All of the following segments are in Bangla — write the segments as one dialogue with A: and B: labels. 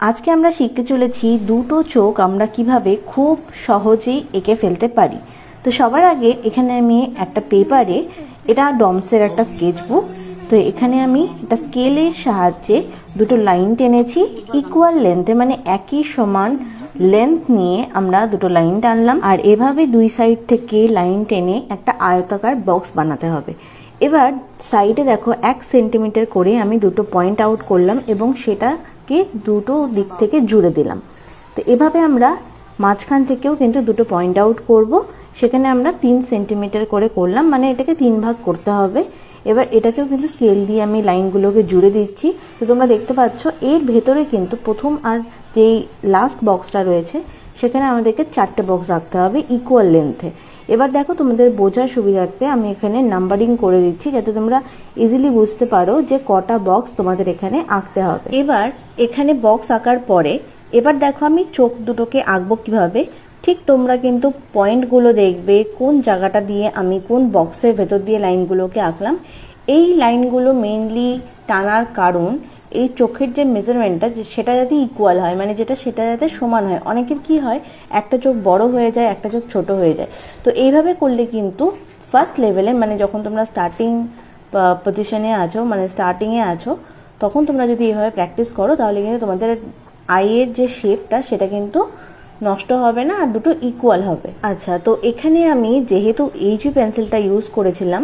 A: আজকে আমরা শিখতে চলেছি দুটো চোখ আমরা কিভাবে খুব সহজেই এঁকে ফেলতে পারি। তো সবার আগে এখানে আমি একটা পেপারে, এটা ডমসের একটা স্কেচ বুক, তো এখানে আমি একটা স্কেলের সাহায্যে দুটো লাইন টেনেছি ইকুয়াল লেন্থে, মানে একই সমান লেন্থ নিয়ে আমরা দুটো লাইন টানলাম। আর এভাবে দুই সাইড থেকে লাইন টেনে একটা আয়তাকার বক্স বানাতে হবে। এবার সাইডে দেখো 1 সেন্টিমিটার করে আমি দুটো পয়েন্ট আউট করলাম এবং সেটাকে দুটো দিক থেকে জুড়ে দিলাম। তো এভাবে আমরা মাঝখান থেকেও কিন্তু দুটো পয়েন্ট আউট করব, সেখানে আমরা 3 সেন্টিমিটার করে করলাম, মানে এটাকে 3 ভাগ করতে হবে। এবার এটাকেও কিন্তু স্কেল দিয়ে আমি লাইনগুলোকে জুড়ে দিচ্ছি। তো তোমরা দেখতে পাচ্ছ এর ভেতরে কিন্তু প্রথম আর যেই লাস্ট বক্সটা রয়েছে সেখানে আমাদেরকে 4টে বক্স আঁকতে হবে ইকুয়াল লেন্থে। এবার দেখো তোমাদের বোঝার সুবিধার্থে আমি এখানে নাম্বারিং করে দিচ্ছি যাতে তোমরা ইজিলি বুঝতে পারো যে কটা বক্স তোমাদের এখানে আঁকতে হবে। এবার এখানে বক্স আঁকার পরে এবার দেখো আমি চোখ দুটোকে আঁকবো কিভাবে। ঠিক তোমরা কিন্তু পয়েন্টগুলো দেখবে কোন জায়গাটা দিয়ে আমি কোন বক্সের ভেতর দিয়ে লাইনগুলোকে আঁকলাম। এই লাইনগুলো মেইনলি টানার কারণ এই চোখের যে মেজারমেন্টটা সেটা যাতে ইকুয়াল হয়, মানে সেটা যাতে সমান হয়। অনেকের কি হয় একটা চোখ বড় হয়ে যায়, একটা চোখ ছোট হয়ে যায়। তো এইভাবে করলে কিন্তু ফার্স্ট লেভেলে, মানে যখন তোমরা স্টার্টিং পজিশনে আছো, মানে স্টার্টিংয়ে আছো, তখন তোমরা যদি এইভাবে প্র্যাকটিস করো তাহলে কিন্তু তোমাদের আইয়ের যে শেপটা সেটা কিন্তু নষ্ট হবে না আর দুটো ইকুয়াল হবে। আচ্ছা, তো এখানে আমি যেহেতু HB পেন্সিলটা ইউজ করেছিলাম,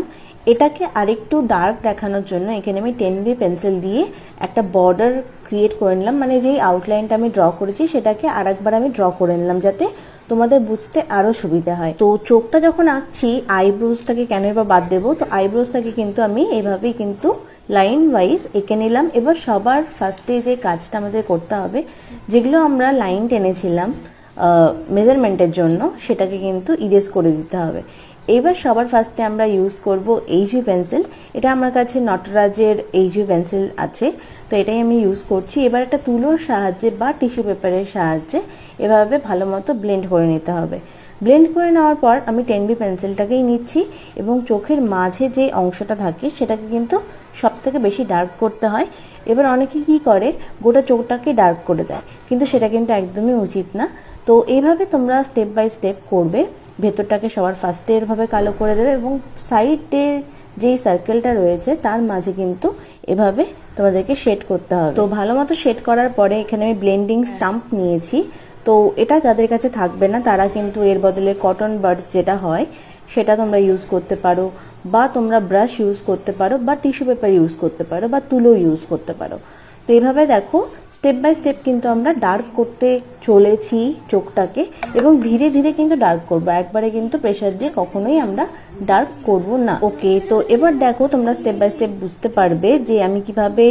A: এটাকে আরেকটু ডার্ক দেখানোর জন্য এখানে আমি 10B পেন্সিল দিয়ে একটা বর্ডার ক্রিয়েট করে নিলাম, মানে যেই আউটলাইনটা আমি ড্র করেছি সেটাকে আরেকবার আমি ড্র করে নিলাম যাতে তোমাদের বুঝতে আরো সুবিধা হয়। তো চোখটা যখন আঁকছি আইব্রোজটাকে কেন এবার বাদ দেবো, তো আইব্রোজটাকে কিন্তু আমি এইভাবেই কিন্তু লাইন ওয়াইজ এঁকে নিলাম। এবার সবার ফার্স্টে যে কাজটা আমাদের করতে হবে, যেগুলো আমরা লাইন টেনেছিলাম মেজারমেন্টের জন্য, সেটাকে কিন্তু ইরেজ করে দিতে হবে। এবার সবার ফার্স্টে আমরা ইউজ করব HB পেন্সিল। এটা আমার কাছে নটরাজের HB পেন্সিল আছে, তো এটাই আমি ইউজ করছি। এবার একটা তুলোর সাহায্যে বা টিস্যু পেপারের সাহায্যে এভাবে ভালো মতো ব্লেন্ড করে নিতে হবে। ব্লেন্ড করে নেওয়ার পর আমি 10B পেন্সিলটাকেই নিচ্ছি এবং চোখের মাঝে যে অংশটা থাকে সেটাকে কিন্তু সব থেকে বেশি ডার্ক করতে হয়। এবার অনেকে কি করে গোটা চোখটাকে ডার্ক করে দেয়, কিন্তু সেটা কিন্তু একদমই উচিত না। তো এইভাবে তোমরা স্টেপ বাই স্টেপ করবে। ভেতরটাকে সবার ফার্স্টে এভাবে কালো করে দেবে এবং সাইডে যেই সার্কেলটা রয়েছে তার মাঝে কিন্তু এভাবে তোমাদেরকে শেড করতে হবে। তো ভালো মতো শেড করার পরে এখানে আমি ব্লেন্ডিং স্টাম্প নিয়েছি। তো এটা যাদের কাছে থাকবে না তারা কিন্তু এর বদলে কটন বাডস যেটা হয় সেটা তোমরা ইউজ করতে পারো, বা তোমরা ব্রাশ ইউজ করতে পারো, বা টিস্যু পেপার ইউজ করতে পারো, বা তুলো ইউজ করতে পারো। তো এইভাবে দেখো স্টেপ বাই স্টেপ কিন্তু আমরা ডার্ক করতে চলেছি চোখটাকে, এবং ধীরে ধীরে কিন্তু ডার্ক করবো, একবারে কিন্তু প্রেশার দিয়ে কখনোই আমরা ডার্ক করব না। ওকে, তো এবার দেখো তোমরা স্টেপ বাই স্টেপ বুঝতে পারবে যে আমি কিভাবে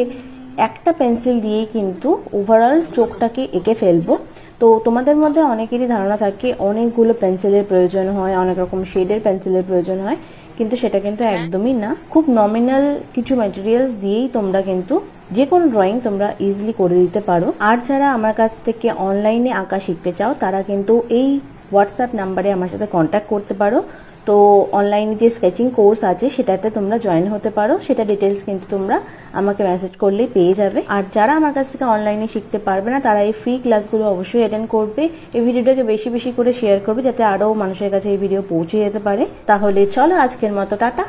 A: একটা পেন্সিল দিয়েই কিন্তু ওভারঅল চোখটাকে এঁকে ফেলবো। তো তোমাদের মধ্যে অনেকেরই ধারণা থাকে অনেকগুলো পেন্সিলের প্রয়োজন হয়, অনেক রকম শেডের পেন্সিলের প্রয়োজন হয়, কিন্তু সেটা কিন্তু একদমই না। খুব নমিনাল কিছু ম্যাটেরিয়ালস দিয়েই তোমরা কিন্তু যে কোনো ড্রয়িং তোমরা ইজিলি করে দিতে পারো। আর যারা আমার কাছ থেকে অনলাইনে আঁকা শিখতে চাও তারা কিন্তু এই হোয়াটসঅ্যাপ নাম্বারে আমার সাথে কন্ট্যাক্ট করতে পারো। তো অনলাইনে যে স্কেচিং কোর্স আছে সেটাতে তোমরা জয়েন হতে পারো, সেটা ডিটেলস কিন্তু তোমরা আমাকে মেসেজ করলেই পেয়ে যাবে। আর যারা আমার কাছ থেকে অনলাইনে শিখতে পারবে না তারা এই ফ্রি ক্লাসগুলো অবশ্যই অ্যাটেন্ড করবে। এই ভিডিওটাকে বেশি বেশি করে শেয়ার করবে যাতে আরও মানুষের কাছে এই ভিডিও পৌঁছে যেতে পারে। তাহলে চলো আজকের মতো টাটা।